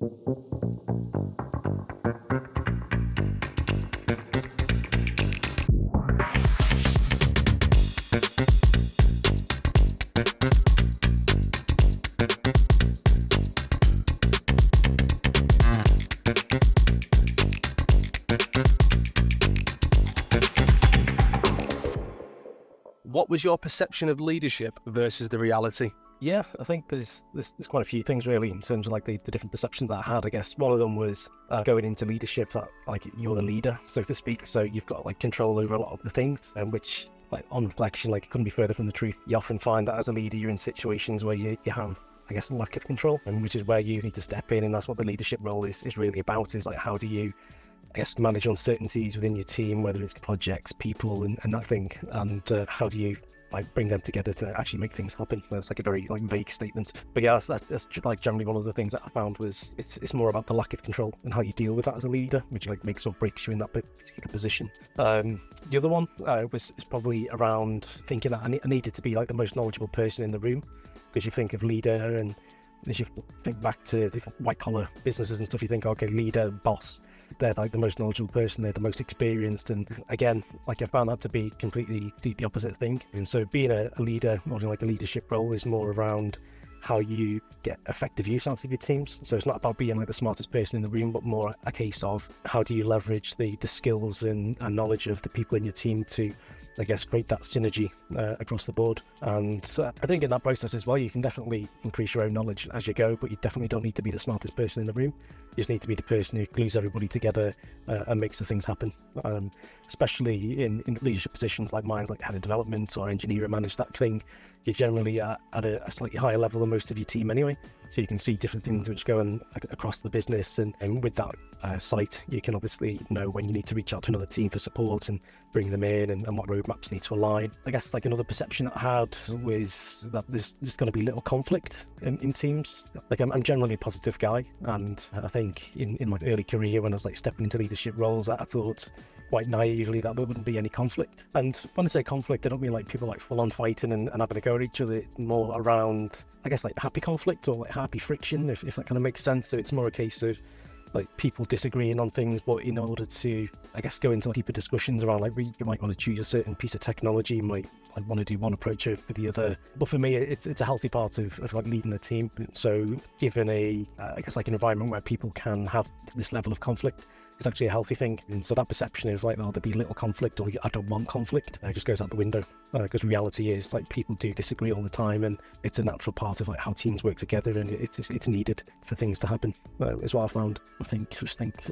What was your perception of leadership versus the reality? Yeah, I think there's quite a few things really in terms of like the different perceptions that I had. I guess one of them was going into leadership that like you're the leader, so to speak. So you've got like control over a lot of the things, which like on reflection, like it couldn't be further from the truth. You often find that as a leader, you're in situations where you have, I guess, lack of control, and which is where you need to step in, and that's what the leadership role is really about. Is like how do you, I guess, manage uncertainties within your team, whether it's projects, people, and that thing, and how do you like bring them together to actually make things happen. That's like a very like vague statement, but yeah, that's like generally one of the things that I found was it's more about the lack of control and how you deal with that as a leader, which like makes or breaks you in that particular position. The other one is probably around thinking that I needed to be like the most knowledgeable person in the room, because you think of leader, and as you think back to the white collar businesses and stuff, you think, okay, leader, boss, they're like the most knowledgeable person, they're the most experienced, and again, like I found that to be completely the opposite thing. And so being a leader, or like a leadership role, is more around how you get effective use out of your teams. So it's not about being like the smartest person in the room, but more a case of how do you leverage the skills and knowledge of the people in your team to, I guess, create that synergy across the board. And I think in that process as well, you can definitely increase your own knowledge as you go, but you definitely don't need to be the smartest person in the room. You just need to be the person who glues everybody together and makes the things happen. Especially in leadership positions like mine, like head of development or engineer and manage that thing, you're generally at a slightly higher level than most of your team anyway. So you can see different things which go on across the business, and with that sight, you can obviously know when you need to reach out to another team for support and bring them in, and what roadmaps need to align. I guess like another perception that I had was that there's going to be little conflict in teams. Like I'm generally a positive guy, and I think in my early career when I was like stepping into leadership roles, I thought quite naively that there wouldn't be any conflict. And when I say conflict, I don't mean like people like full on fighting and having a go at each other. It's more around, I guess, like happy conflict or like happy friction, if that kind of makes sense. So it's more a case of like people disagreeing on things, but in order to, I guess, go into deeper discussions around like you might want to choose a certain piece of technology, you might like want to do one approach over the other. But for me, it's a healthy part of like leading a team. So given I guess like an environment where people can have this level of conflict, it's actually a healthy thing. And so that perception of like, oh, there'll be little conflict, or I don't want conflict, just goes out the window. Because reality is like people do disagree all the time, and it's a natural part of like how teams work together, and it's needed for things to happen. Is what I found. I think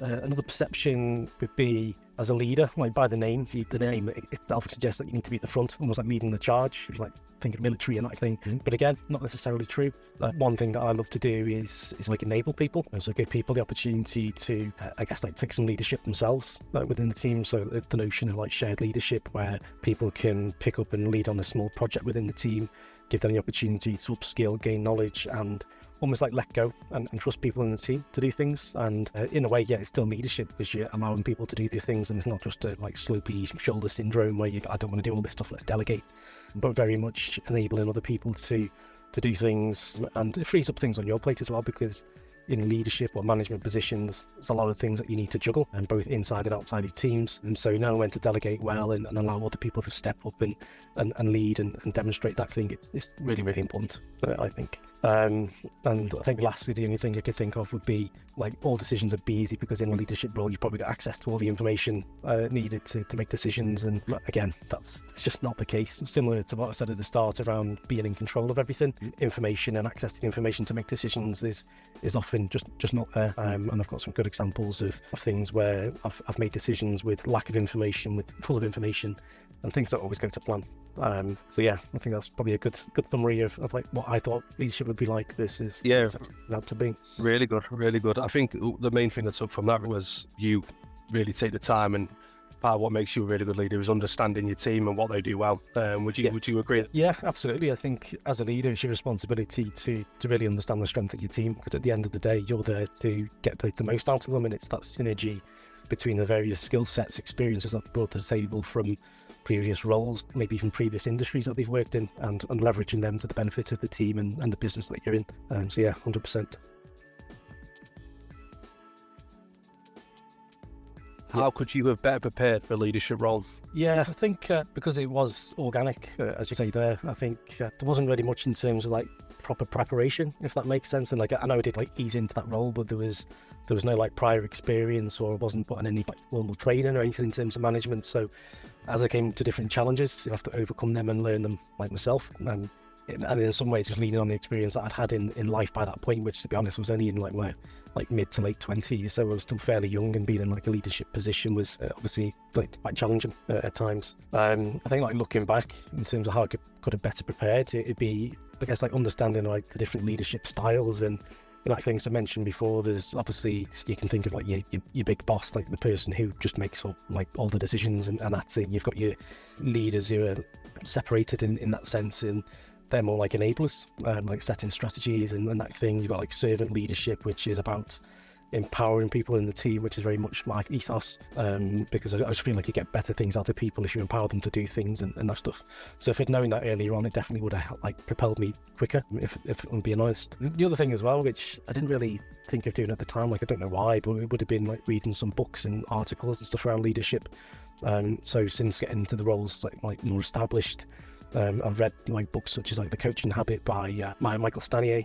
another perception would be, as a leader, like by the name itself suggests that you need to be at the front, almost like leading the charge, like think of military and that thing. But again, not necessarily true. One thing that I love to do is like enable people, and so give people the opportunity to, I guess, like take some leadership themselves within the team. So the notion of like shared leadership, where people can pick up and lead on a small project within the team, give them the opportunity to upskill, gain knowledge, and almost like let go and trust people in the team to do things. And in a way, yeah, it's still leadership because you're allowing people to do their things, and it's not just a like slopey shoulder syndrome where I don't want to do all this stuff, let's delegate, but very much enabling other people to do things. And it frees up things on your plate as well, because in leadership or management positions, there's a lot of things that you need to juggle, and both inside and outside of teams. And so knowing when to delegate well and allow other people to step up and lead and demonstrate that thing, it's really, really important, I think. And I think lastly, the only thing I could think of would be like all decisions would be easy, because in a leadership role, you've probably got access to all the information needed to make decisions. And again, it's just not the case. Similar to what I said at the start around being in control of everything, information and access to information to make decisions is often just not there. And I've got some good examples of things where I've made decisions with lack of information, with full of information, and things don't always go to plan. So yeah, I think that's probably a good summary of like what I thought leadership would be like versus that to be. Really good. I think the main thing that took from that was you really take the time, and part of what makes you a really good leader is understanding your team and what they do well. Would you agree? Yeah, absolutely. I think as a leader, it's your responsibility to really understand the strength of your team, because at the end of the day, you're there to get the most out of them, and it's that synergy between the various skill sets, experiences that brought to the table from previous roles, maybe even previous industries that they've worked in, and leveraging them to the benefit of the team and the business that you're in. So yeah, 100%. How could you have better prepared for a leadership role? Yeah, I think because it was organic, as you say there, I think there wasn't really much in terms of like proper preparation, if that makes sense. And like I know I did like ease into that role, but there was no like prior experience, or I wasn't put on any like formal training or anything in terms of management. So as I came to different challenges, you have to overcome them and learn them like myself. And in some ways, just leaning on the experience that I'd had in life by that point, which to be honest was only in like my mid to late 20s, so I was still fairly young, and being in like a leadership position was obviously like quite challenging at times. I think like looking back in terms of how I could have better prepared, it'd be, I guess, like understanding like the different leadership styles. And like things I mentioned before, there's obviously, you can think of like your big boss, like the person who just makes up like all the decisions, and that's it. You've got your leaders who are separated in that sense, and they're more like enablers, like setting strategies and that thing. You've got like servant leadership, which is about empowering people in the team, which is very much my ethos, because I just feel like you get better things out of people if you empower them to do things and that stuff. So if I'd known that earlier on, it definitely would have like propelled me quicker, if I'm being honest. The other thing as well, which I didn't really think of doing at the time, like I don't know why, but it would have been like reading some books and articles and stuff around leadership. So since getting into the roles like more established, I've read like books such as like The Coaching Habit by Michael Stanier,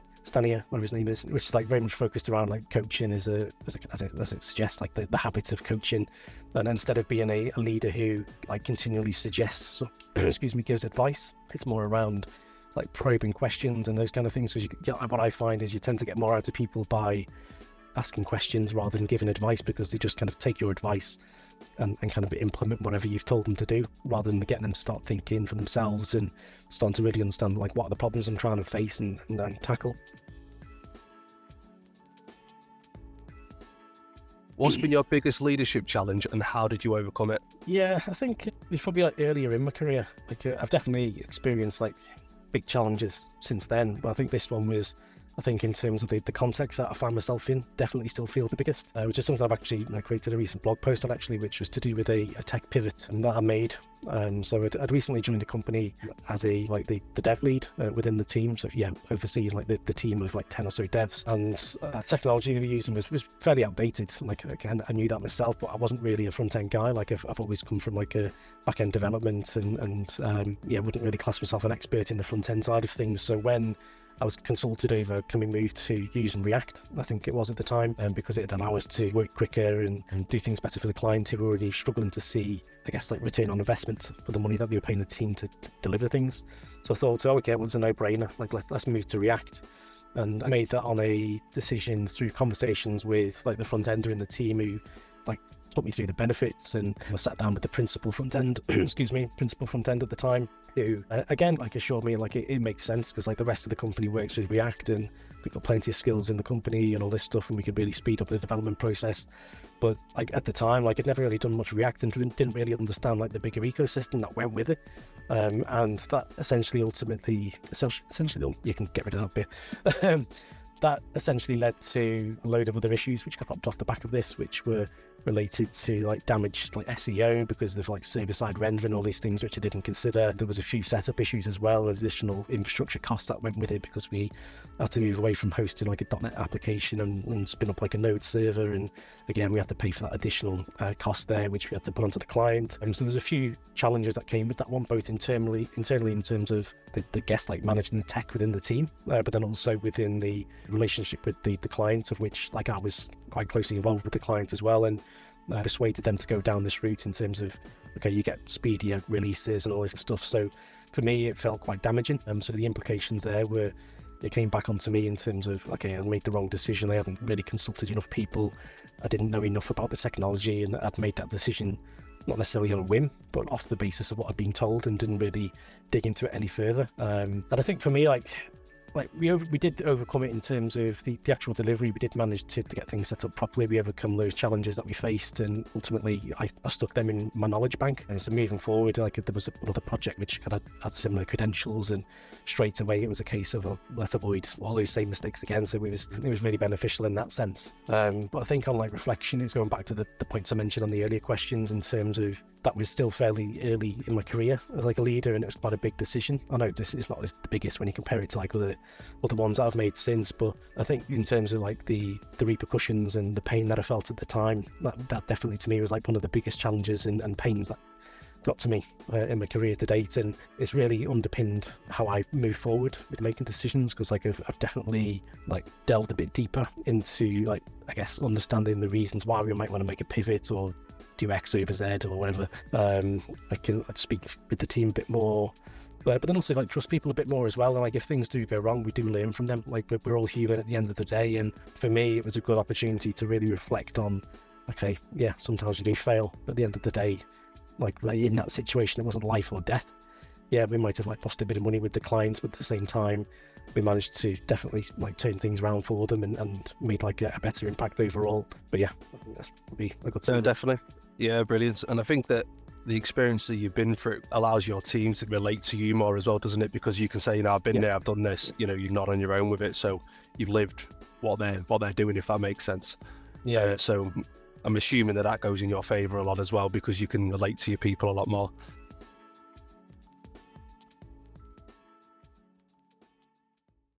whatever his name is, which is like very much focused around like coaching as it suggests, like the habit of coaching. And instead of being a leader who like continually suggests or, gives advice, it's more around like probing questions and those kind of things. Because what I find is you tend to get more out of people by asking questions rather than giving advice, because they just kind of take your advice and kind of implement whatever you've told them to do, rather than getting them to start thinking for themselves and starting to really understand like what are the problems I'm trying to face and tackle. What's been your biggest leadership challenge, and how did you overcome it? Yeah, I think it was probably like earlier in my career. Like I've definitely experienced like big challenges since then, but I think this one was, I think in terms of the context that I found myself in, definitely still feel the biggest, which is something I've actually created a recent blog post on, actually, which was to do with a tech pivot that I made. So I'd recently joined a company as the dev lead within the team. So yeah, overseeing like the team of like 10 or so devs, and technology we were using was fairly outdated. Like again, I knew that myself, but I wasn't really a front end guy. Like I've always come from like a back end development, and wouldn't really class myself an expert in the front end side of things. So when I was consulted over, can we move to using React, I think it was at the time, because it'd allow us to work quicker and do things better for the client who were already struggling to see, I guess, like return on investment for the money that they were paying the team to deliver things. So I thought, okay, well, it's a no-brainer. Like let's move to React. And I made that on a decision through conversations with like the front ender in the team, who like took me through the benefits, and I sat down with the principal front end, principal front end at the time, who again like assured me like it makes sense, because like the rest of the company works with React, and we've got plenty of skills in the company and all this stuff, and we could really speed up the development process. But like at the time, like I'd never really done much React and didn't really understand like the bigger ecosystem that went with it, and that essentially you can get rid of that bit. That essentially led to a load of other issues which got popped off the back of this, which were related to like damaged like SEO because of like server-side rendering, all these things which I didn't consider. There was a few setup issues as well, additional infrastructure costs that went with it, because we had to move away from hosting like a .NET application and spin up like a Node server, and again we had to pay for that additional cost there, which we had to put onto the client. And so there's a few challenges that came with that one, both internally in terms of the guest like managing the tech within the team, but then also within the relationship with the client, of which like I was quite closely involved with the client as well, and persuaded them to go down this route in terms of, okay, you get speedier releases and all this stuff. So for me it felt quite damaging. So the implications there were, it came back onto me in terms of, okay, I made the wrong decision. I hadn't really consulted enough people. I didn't know enough about the technology, and I'd made that decision not necessarily on a whim, but off the basis of what I'd been told, and didn't really dig into it any further. And I think for me, like we did overcome it in terms of the actual delivery. We did manage to get things set up properly. We overcome those challenges that we faced, and ultimately I stuck them in my knowledge bank. And so moving forward, like there was another project which kind of had similar credentials, and straight away it was a case of let's avoid all those same mistakes again. So it was really beneficial in that sense. But I think on like reflection, it's going back to the points I mentioned on the earlier questions, in terms of that was still fairly early in my career as like a leader, and it was quite a big decision. I know this is not the biggest when you compare it to like other other ones that I've made since. But I think in terms of like the repercussions and the pain that I felt at the time, that definitely to me was like one of the biggest challenges and pains that got to me in my career to date, and it's really underpinned how I move forward with making decisions, because like I've definitely like delved a bit deeper into like, I guess, understanding the reasons why we might want to make a pivot or do X over Z or whatever. I can speak with the team a bit more, but then also like trust people a bit more as well. And like if things do go wrong, we do learn from them. Like we're all human at the end of the day, and for me it was a good opportunity to really reflect on, okay, yeah, sometimes we do fail, but at the end of the day, like in that situation, it wasn't life or death. Yeah, we might have like lost a bit of money with the clients, but at the same time, we managed to definitely like turn things around for them and made like a better impact overall. But yeah, I think that's probably a good No, definitely. Yeah, brilliant. And I think that the experience that you've been through allows your team to relate to you more as well, doesn't it? Because you can say, I've been there, I've done this, you're not on your own with it. So you've lived what they're doing, if that makes sense. Yeah. So I'm assuming that goes in your favour a lot as well, because you can relate to your people a lot more.